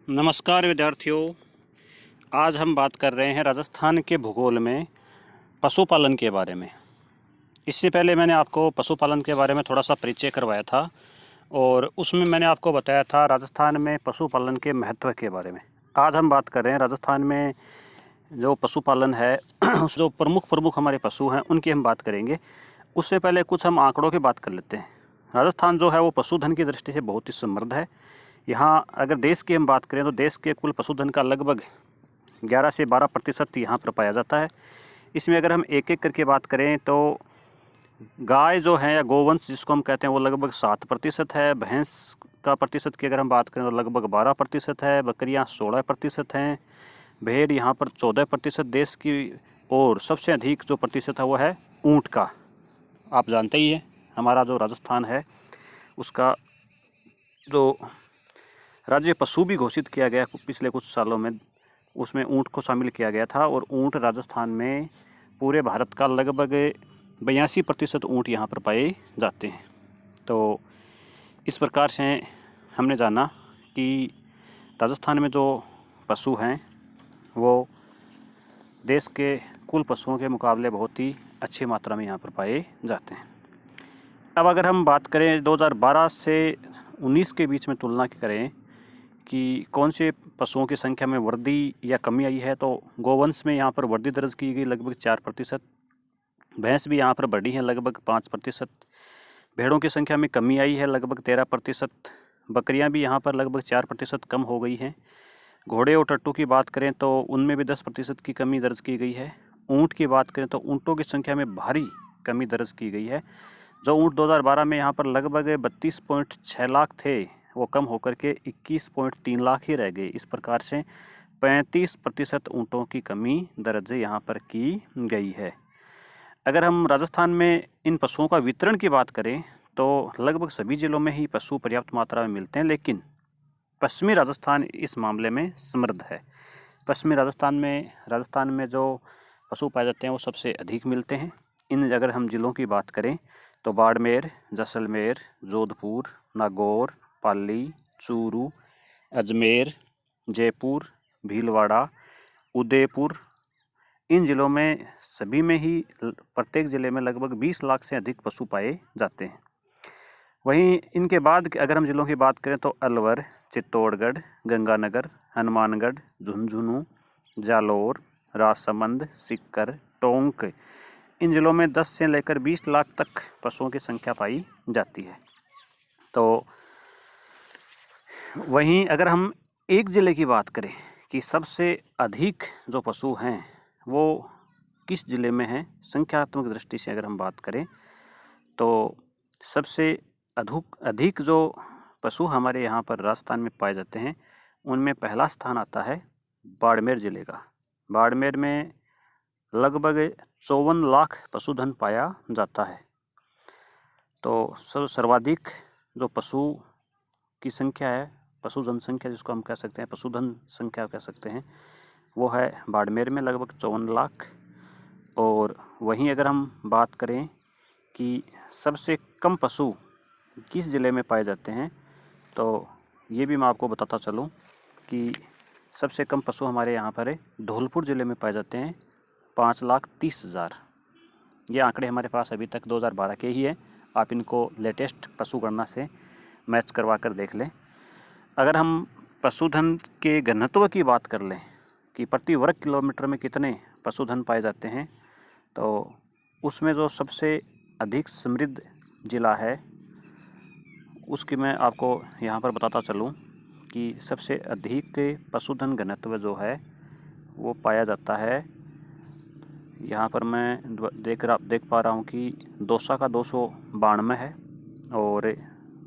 नमस्कार विद्यार्थियों। आज हम बात कर रहे हैं राजस्थान के भूगोल में पशुपालन के बारे में। इससे पहले मैंने आपको पशुपालन के बारे में थोड़ा सा परिचय करवाया था और उसमें मैंने आपको बताया था राजस्थान में पशुपालन के महत्व के बारे में। आज हम बात कर रहे हैं राजस्थान में जो पशुपालन है उस जो प्रमुख हमारे पशु हैं उनकी हम बात करेंगे। उससे पहले कुछ हम आंकड़ों की बात कर लेते हैं। राजस्थान जो है वो पशुधन की दृष्टि से बहुत ही समृद्ध है। यहाँ अगर देश की हम बात करें तो देश के कुल पशुधन का लगभग 11 से 12% यहाँ पर पाया जाता है। इसमें अगर हम एक एक करके बात करें तो गाय जो है या गोवंश जिसको हम कहते हैं वो लगभग 7% है। भैंस का प्रतिशत की अगर हम बात करें तो लगभग 12% है। बकरियाँ 16% हैं। भेड़ यहाँ पर 14% देश की। और सबसे अधिक जो प्रतिशत है वो है ऊँट का। आप जानते ही हैं हमारा जो राजस्थान है उसका जो राज्य पशु भी घोषित किया गया पिछले कुछ सालों में, उसमें ऊँट को शामिल किया गया था। और ऊँट राजस्थान में पूरे भारत का लगभग 82% ऊँट यहाँ पर पाए जाते हैं। तो इस प्रकार से हमने जाना कि राजस्थान में जो पशु हैं वो देश के कुल पशुओं के मुकाबले बहुत ही अच्छी मात्रा में यहाँ पर पाए जाते हैं। अब अगर हम बात करें 2012 से 19 के बीच में तुलना करें कि कौन से पशुओं की संख्या में वृद्धि या कमी आई है, तो गोवंश में यहाँ पर वृद्धि दर्ज की गई लगभग 4%। भैंस भी यहाँ पर बढ़ी है लगभग 5%। भेड़ों की संख्या में कमी आई है लगभग 13%। बकरियाँ भी यहाँ पर लगभग 4% कम हो गई हैं। घोड़े और टट्टू की बात करें तो उनमें भी 10% की कमी दर्ज की गई है। ऊँट की बात करें तो ऊँटों की संख्या में भारी कमी दर्ज की गई है। जो ऊँट 2012 में यहाँ पर लगभग 32.6 लाख थे वो कम होकर के 21.3 लाख ही रह गए। इस प्रकार से 35% ऊँटों की कमी दर्ज यहाँ पर की गई है। अगर हम राजस्थान में इन पशुओं का वितरण की बात करें तो लगभग सभी जिलों में ही पशु पर्याप्त मात्रा में मिलते हैं, लेकिन पश्चिमी राजस्थान इस मामले में समृद्ध है। पश्चिमी राजस्थान में जो पशु पाए जाते हैं वो सबसे अधिक मिलते हैं। इन अगर हम जिलों की बात करें तो बाड़मेर, जैसलमेर, जोधपुर, नागौर, पाली, चूरू, अजमेर, जयपुर, भीलवाड़ा, उदयपुर, इन जिलों में सभी में ही प्रत्येक ज़िले में लगभग 20 लाख से अधिक पशु पाए जाते हैं। वहीं इनके बाद अगर हम जिलों की बात करें तो अलवर, चित्तौड़गढ़, गंगानगर, हनुमानगढ़, झुंझुनू, जालौर, राजसमंद, सीकर, टोंक, इन जिलों में 10 से लेकर 20 लाख तक पशुओं की संख्या पाई जाती है। तो वहीं अगर हम एक ज़िले की बात करें कि सबसे अधिक जो पशु हैं वो किस ज़िले में हैं, संख्यात्मक दृष्टि से अगर हम बात करें तो सबसे अधिक जो पशु हमारे यहाँ पर राजस्थान में पाए जाते हैं उनमें पहला स्थान आता है बाड़मेर ज़िले का। बाड़मेर में लगभग 54 लाख पशुधन पाया जाता है। तो सर्वाधिक जो पशु की संख्या है, पशु जनसंख्या जिसको हम कह सकते हैं, पशुधन संख्या कह सकते हैं, वो है बाड़मेर में लगभग 54 लाख। और वहीं अगर हम बात करें कि सबसे कम पशु किस ज़िले में पाए जाते हैं तो ये भी मैं आपको बताता चलूँ कि सबसे कम पशु हमारे यहाँ पर धौलपुर ज़िले में पाए जाते हैं 5,30,000। ये आंकड़े हमारे पास अभी तक 2012 के ही हैं। आप इनको लेटेस्ट पशु गणना से मैच करवा कर देख लें। अगर हम पशुधन के घनत्व की बात कर लें कि प्रति वर्ग किलोमीटर में कितने पशुधन पाए जाते हैं तो उसमें जो सबसे अधिक समृद्ध ज़िला है उसकी मैं आपको यहाँ पर बताता चलूँ कि सबसे अधिक पशुधन घनत्व जो है वो पाया जाता है। यहाँ पर मैं देख पा रहा हूँ कि दौसा का 292 है और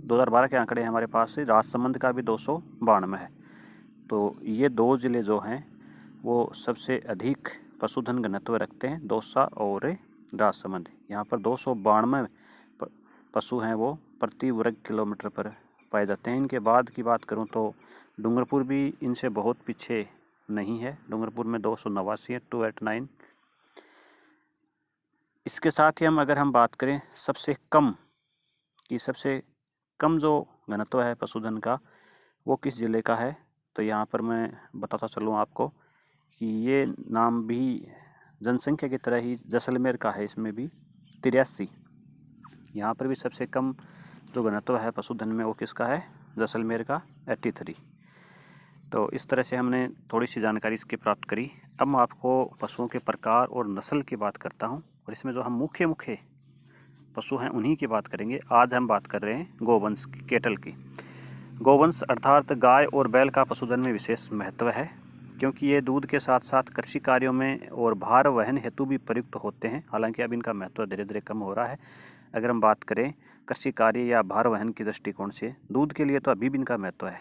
2012 के आंकड़े हमारे पास से राजसमंद का भी 292 है। तो ये दो ज़िले जो हैं वो सबसे अधिक पशुधन घनत्व रखते हैं, दौसा और राजसमंद। यहाँ पर 292 पशु हैं वो प्रति वर्ग किलोमीटर पर पाए जाते हैं। इनके बाद की बात करूँ तो डूंगरपुर भी इनसे बहुत पीछे नहीं है। डूंगरपुर में 289 है, 289। इसके साथ ही अगर हम बात करें सबसे कम जो घनत्व है पशुधन का वो किस ज़िले का है तो यहाँ पर मैं बताता चलूँ आपको कि ये नाम भी जनसंख्या की तरह ही जैसलमेर का है, इसमें भी 83। यहाँ पर भी सबसे कम जो घनत्व है पशुधन में वो किसका है, जैसलमेर का 83। तो इस तरह से हमने थोड़ी सी जानकारी इसकी प्राप्त करी। अब मैं आपको पशुओं के प्रकार और नस्ल की बात करता हूँ, और इसमें जो हम मुख्य पशु हैं उन्हीं की बात करेंगे। आज हम बात कर रहे हैं गोवंश की, केटल की। गोवंश अर्थात गाय और बैल का पशुधन में विशेष महत्व है, क्योंकि ये दूध के साथ साथ कृषि कार्यों में और भार वहन हेतु भी प्रयुक्त होते हैं। हालांकि अब इनका महत्व धीरे धीरे कम हो रहा है। अगर हम बात करें कृषि कार्य या भार वहन की दृष्टिकोण से दूध के लिए, तो अभी भी इनका महत्व है।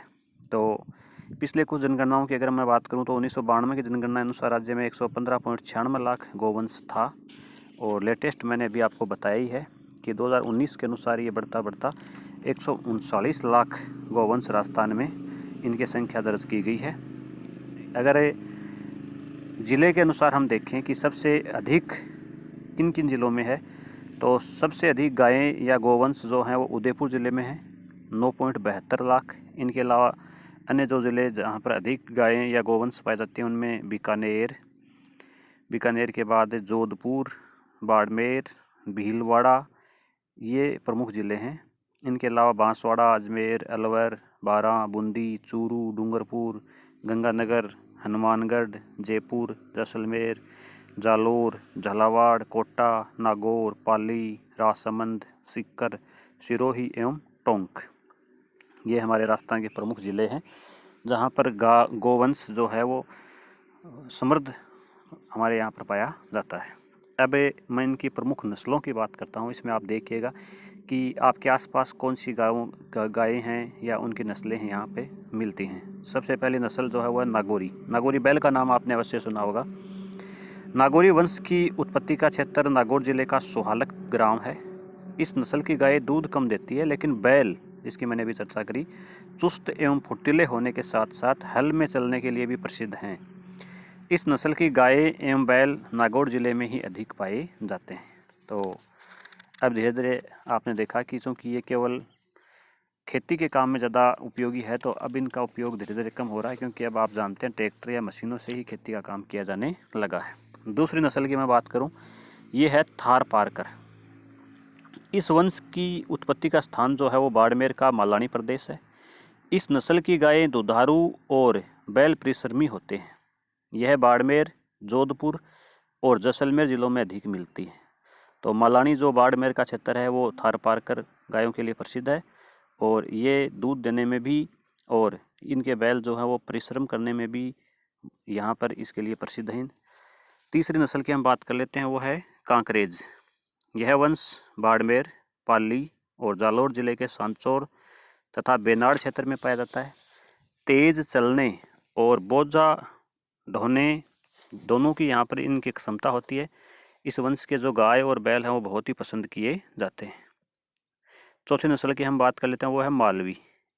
तो पिछले कुछ जनगणनाओं की अगर मैं बात करूं तो 1992 की जनगणना अनुसार राज्य में 115.96 लाख गोवंश था, और लेटेस्ट मैंने अभी आपको बताया ही है कि 2019 के अनुसार ये बढ़ता बढ़ता 139 लाख गोवंश राजस्थान में इनकी संख्या दर्ज की गई है। अगर ज़िले के अनुसार हम देखें कि सबसे अधिक किन किन ज़िलों में है, तो सबसे अधिक गायें या गोवंश जो हैं वो उदयपुर ज़िले में हैं 9.72 लाख। इनके अलावा अन्य जो ज़िले जहाँ पर अधिक गायें या गोवंश पाए जाते हैं उनमें बीकानेर के बाद जोधपुर, बाड़मेर, भीलवाड़ा, ये प्रमुख ज़िले हैं। इनके अलावा बांसवाड़ा, अजमेर, अलवर, बारां, बूंदी, चूरू, डूंगरपुर, गंगानगर, हनुमानगढ़, जयपुर, जैसलमेर, जालोर, झालावाड़, कोटा, नागौर, पाली, राजसमंद, सीकर, सिरोही एवं टोंक, ये हमारे राजस्थान के प्रमुख ज़िले हैं जहाँ पर गोवंश जो है वो समृद्ध हमारे यहाँ पर पाया जाता है। अब मैं इनकी प्रमुख नस्लों की बात करता हूँ। इसमें आप देखिएगा कि आपके आसपास कौन सी गायें हैं या उनकी नस्लें हैं यहाँ पे मिलती हैं। सबसे पहली नस्ल जो है वह नागौरी बैल का नाम आपने अवश्य सुना होगा। नागौरी वंश की उत्पत्ति का क्षेत्र नागौर जिले का सोहालक ग्राम है। इस नस्ल की गाय दूध कम देती है, लेकिन बैल, जिसकी मैंने अभी चर्चा करी, चुस्त एवं फुर्तीले होने के साथ साथ हल में चलने के लिए भी प्रसिद्ध हैं। इस नस्ल की गाय एवं बैल नागौर जिले में ही अधिक पाए जाते हैं। तो अब धीरे धीरे आपने देखा कि चूँकि ये केवल खेती के काम में ज़्यादा उपयोगी है, तो अब इनका उपयोग धीरे धीरे कम हो रहा है, क्योंकि अब आप जानते हैं ट्रैक्टर या मशीनों से ही खेती का काम किया जाने लगा है। दूसरी नस्ल की मैं बात करूं, ये है थारपारकर। इस वंश की उत्पत्ति का स्थान जो है वो बाड़मेर का मालानी प्रदेश है। इस नस्ल की गायें दुधारू और बैल परिश्रमी होते हैं। यह बाड़मेर, जोधपुर और जैसलमेर जिलों में अधिक मिलती है। तो मालानी जो बाड़मेर का क्षेत्र है वो थारपारकर गायों के लिए प्रसिद्ध है, और ये दूध देने में भी और इनके बैल जो है वो परिश्रम करने में भी यहाँ पर इसके लिए प्रसिद्ध हैं। तीसरी नस्ल की हम बात कर लेते हैं, वो है कांकरेज। यह वंश बाड़मेर, पाली और जालोर जिले के सांचौर तथा बेनाड क्षेत्र में पाया जाता है। तेज चलने और बोझा ढोने दोनों की यहाँ पर इनकी क्षमता होती है। इस वंश के जो गाय और बैल हैं वो बहुत ही पसंद किए जाते हैं। चौथी नस्ल की हम बात कर लेते हैं, वो है मालवी।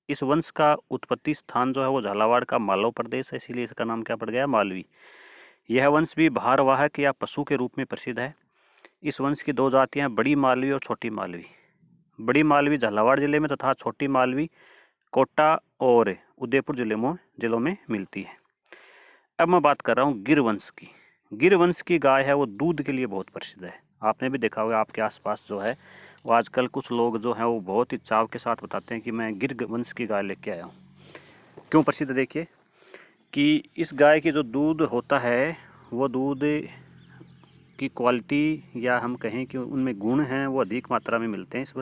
इस वंश का उत्पत्ति स्थान जो है वो झालावाड़ का मालव प्रदेश है, इसीलिए इसका नाम क्या पड़ गया, मालवी। यह वंश भी भारवाहक या पशु के रूप में प्रसिद्ध है। इस वंश की दो जातियां बड़ी मालवी और छोटी मालवी। बड़ी मालवी झालावाड़ जिले में तथा छोटी मालवी कोटा और उदयपुर जिलों में मिलती है। अब मैं बात कर रहा हूँ गिर वंश की। गिर वंश की गाय है वो दूध के लिए बहुत प्रसिद्ध है। आपने भी देखा होगा आपके आसपास जो है वो आजकल कुछ लोग जो हैं वो बहुत ही चाव के साथ बताते हैं कि मैं गिर वंश की गाय लेके आया हूँ। क्यों प्रसिद्ध, देखिए कि इस गाय की जो दूध होता है वो दूध की क्वालिटी या हम कहें कि उनमें गुण हैं वो अधिक मात्रा में मिलते हैं, इस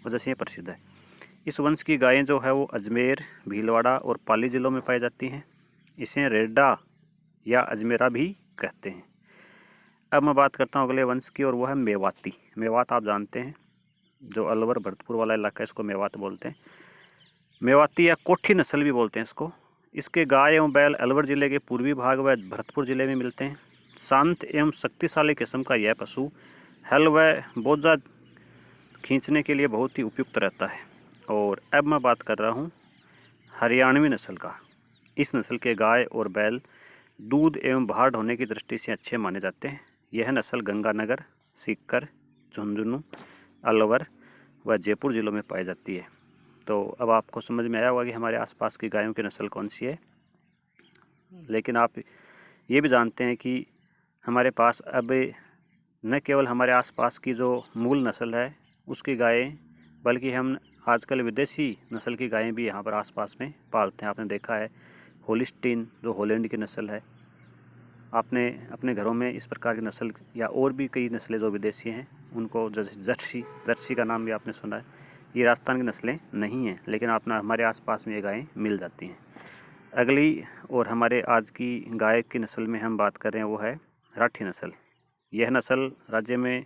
वजह से ये प्रसिद्ध है। इस वंश की गायें जो है वो अजमेर, भीलवाड़ा और पाली जिलों में पाई जाती हैं। इसे रेडा या अजमेरा भी कहते हैं। अब मैं बात करता हूँ अगले वंश की, और वो है मेवाती। मेवात आप जानते हैं, जो अलवर भरतपुर वाला इलाका है इसको मेवात बोलते हैं। मेवाती या कोठी नस्ल भी बोलते हैं इसको। इसके गाय एवं बैल अलवर जिले के पूर्वी भाग व भरतपुर जिले में मिलते हैं। शांत एवं शक्तिशाली किस्म का यह पशु हल व बोझा खींचने के लिए बहुत ही उपयुक्त रहता है। और अब मैं बात कर रहा हूँ हरियाणवी नस्ल का। इस नस्ल के गाय और बैल दूध एवं भार ढोने की दृष्टि से अच्छे माने जाते हैं। यह नस्ल गंगानगर, सीकर, झुंझुनू, अलवर व जयपुर जिलों में पाई जाती है। तो अब आपको समझ में आया होगा कि हमारे आसपास की गायों की नस्ल कौन सी है। लेकिन आप ये भी जानते हैं कि हमारे पास अब न केवल हमारे आसपास की जो मूल नस्ल है उसकी गायें, बल्कि हम आजकल विदेशी नस्ल की गायें भी यहाँ पर आसपास में पालते हैं। आपने देखा है होलिस्टीन जो हॉलैंड की नस्ल है, आपने अपने घरों में इस प्रकार की नस्ल या और भी कई नस्लें जो विदेशी हैं उनको, जैसे जर्सी का नाम भी आपने सुना है, ये राजस्थान की नस्लें नहीं हैं, लेकिन आपने हमारे आसपास में ये गायें मिल जाती हैं। अगली और हमारे आज की गाय की नस्ल में हम बात कर रहे हैं वो है राठी नस्ल। यह नस्ल राज्य में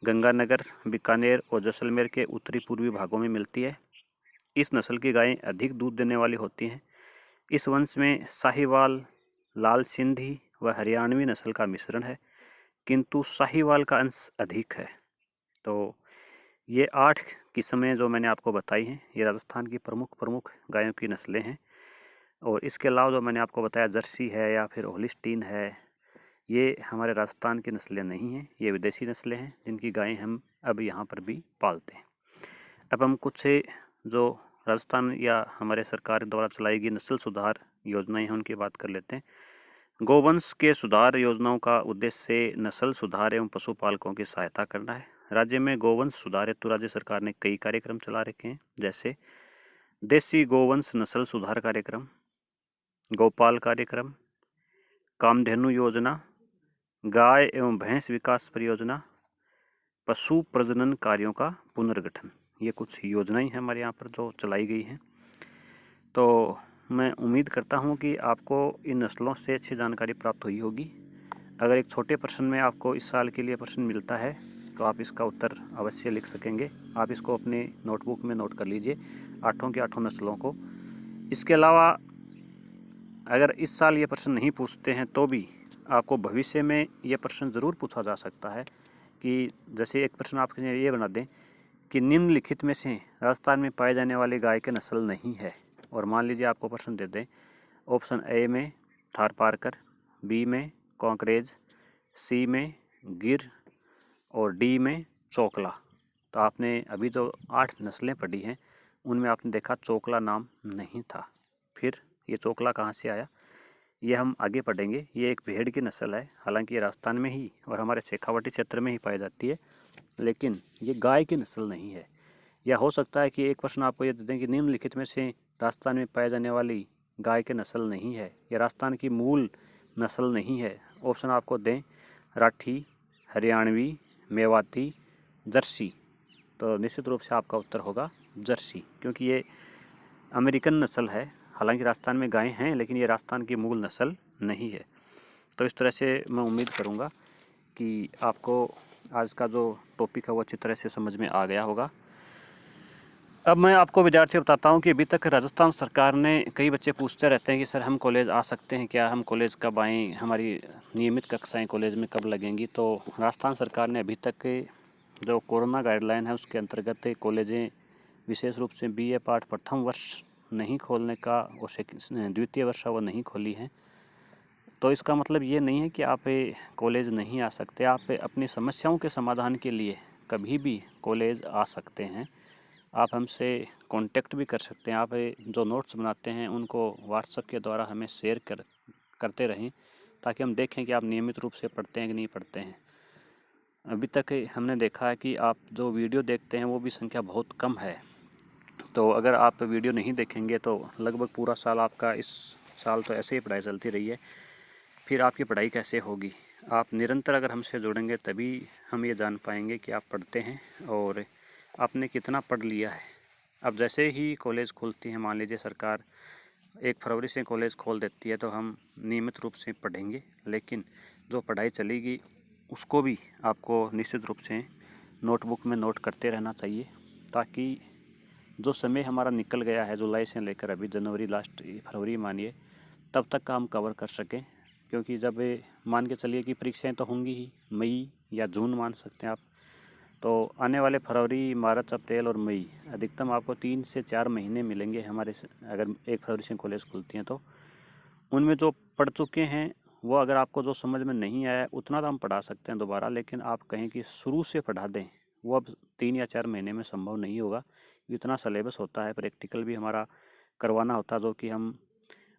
गंगानगर, बीकानेर और जैसलमेर के उत्तरी पूर्वी भागों में मिलती है। इस नस्ल की गायें अधिक दूध देने वाली होती हैं। इस वंश में साहिवाल, लाल सिंधी व हरियाणवी नस्ल का मिश्रण है, किंतु साहिवाल का अंश अधिक है। तो ये 8 किस्में जो मैंने आपको बताई हैं, ये राजस्थान की प्रमुख गायों की नस्लें हैं। और इसके अलावा जो मैंने आपको बताया जर्सी है या फिर होलिस्टीन है, ये हमारे राजस्थान की नस्लें नहीं हैं, ये विदेशी नस्लें हैं जिनकी गायें हम अब यहाँ पर भी पालते हैं। अब हम कुछ जो राजस्थान या हमारे सरकार द्वारा चलाई गई नस्ल सुधार योजनाएं हैं उनकी बात कर लेते हैं। गोवंश के सुधार योजनाओं का उद्देश्य नस्ल सुधार एवं पशुपालकों की सहायता करना है। राज्य में गोवंश सुधार हेतु राज्य सरकार ने कई कार्यक्रम चला रखे हैं, जैसे देसी गोवंश नस्ल सुधार कार्यक्रम, गोपाल कार्यक्रम, कामधेनु योजना, गाय एवं भैंस विकास परियोजना, पशु प्रजनन कार्यों का पुनर्गठन। ये कुछ योजनाएं हैं हमारे यहाँ पर जो चलाई गई हैं। तो मैं उम्मीद करता हूँ कि आपको इन नस्लों से अच्छी जानकारी प्राप्त हुई होगी। अगर एक छोटे प्रश्न में आपको इस साल के लिए प्रश्न मिलता है तो आप इसका उत्तर अवश्य लिख सकेंगे। आप इसको अपने नोटबुक में नोट कर लीजिए 8 की 8 नस्लों को। इसके अलावा अगर इस साल ये प्रश्न नहीं पूछते हैं तो भी आपको भविष्य में ये प्रश्न ज़रूर पूछा जा सकता है कि जैसे एक प्रश्न आप ये बना दें कि निम्नलिखित में से राजस्थान में पाए जाने वाली गाय की नस्ल नहीं है, और मान लीजिए आपको प्रश्न दे दें ऑप्शन ए में थारपारकर, बी में कॉन्करेज, सी में गिर और डी में चोकला। तो आपने अभी जो 8 नस्लें पढ़ी हैं उनमें आपने देखा चोकला नाम नहीं था। फिर ये चोकला कहाँ से आया, ये हम आगे पढ़ेंगे। ये एक भेड़ की नस्ल है, हालांकि ये राजस्थान में ही और हमारे शेखावाटी क्षेत्र में ही पाई जाती है, लेकिन ये गाय की नस्ल नहीं है। या हो सकता है कि एक प्रश्न आपको ये दे दें कि निम्नलिखित में से राजस्थान में पाई जाने वाली गाय की नस्ल नहीं है, या राजस्थान की मूल नस्ल नहीं है। ऑप्शन आपको दें राठी, हरियाणवी, मेवाती, जर्सी, तो निश्चित रूप से आपका उत्तर होगा जर्सी, क्योंकि ये अमेरिकन नस्ल है। हालांकि राजस्थान में गायें हैं लेकिन ये राजस्थान की मूल नस्ल नहीं है। तो इस तरह से मैं उम्मीद करूँगा कि आपको आज का जो टॉपिक है वो अच्छी तरह से समझ में आ गया होगा। अब मैं आपको विद्यार्थी बताता हूँ कि अभी तक राजस्थान सरकार ने, कई बच्चे पूछते रहते हैं कि सर हम कॉलेज आ सकते हैं क्या, हम कॉलेज कब आएँ, हमारी नियमित कक्षाएं कॉलेज में कब लगेंगी। तो राजस्थान सरकार ने अभी तक जो कोरोना गाइडलाइन है उसके अंतर्गत कॉलेजें विशेष रूप से BA पार्ट प्रथम वर्ष नहीं खोलने का और द्वितीय वर्ष वो नहीं खोली हैं। तो इसका मतलब ये नहीं है कि आप कॉलेज नहीं आ सकते। आप अपनी समस्याओं के समाधान के लिए कभी भी कॉलेज आ सकते हैं। आप हमसे कांटेक्ट भी कर सकते हैं। आप जो नोट्स बनाते हैं उनको व्हाट्सएप के द्वारा हमें शेयर करते रहें, ताकि हम देखें कि आप नियमित रूप से पढ़ते हैं कि नहीं पढ़ते हैं। अभी तक हमने देखा है कि आप जो वीडियो देखते हैं वो भी संख्या बहुत कम है। तो अगर आप वीडियो नहीं देखेंगे तो लगभग पूरा साल आपका, इस साल तो ऐसे ही पढ़ाई चलती रही है, फिर आपकी पढ़ाई कैसे होगी। आप निरंतर अगर हमसे जुड़ेंगे तभी हम ये जान पाएंगे कि आप पढ़ते हैं और आपने कितना पढ़ लिया है। अब जैसे ही कॉलेज खुलती है, मान लीजिए सरकार 1 फरवरी से कॉलेज खोल देती है, तो हम नियमित रूप से पढ़ेंगे, लेकिन जो पढ़ाई चलेगी उसको भी आपको निश्चित रूप से नोटबुक में नोट करते रहना चाहिए, ताकि जो समय हमारा निकल गया है जुलाई से लेकर अभी जनवरी लास्ट फरवरी मानिए, तब तक का हम कवर कर सकें। क्योंकि जब मान के चलिए कि परीक्षाएं तो होंगी ही, मई या जून मान सकते हैं आप, तो आने वाले फरवरी, मार्च, अप्रैल और मई, अधिकतम आपको 3 से 4 महीने मिलेंगे हमारे, अगर 1 फरवरी से कॉलेज खुलती हैं तो उनमें जो पढ़ चुके हैं वो, अगर आपको जो समझ में नहीं आया उतना तो हम पढ़ा सकते हैं दोबारा, लेकिन आप कहें कि शुरू से पढ़ा दें वो अब 3 या 4 महीने में संभव नहीं होगा। इतना सिलेबस होता है, प्रैक्टिकल भी हमारा करवाना होता है, जो कि हम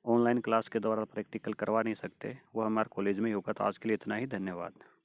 ऑनलाइन क्लास के द्वारा प्रैक्टिकल करवा नहीं सकते, वो हमारे कॉलेज में ही होगा। तो आज के लिए इतना ही, धन्यवाद।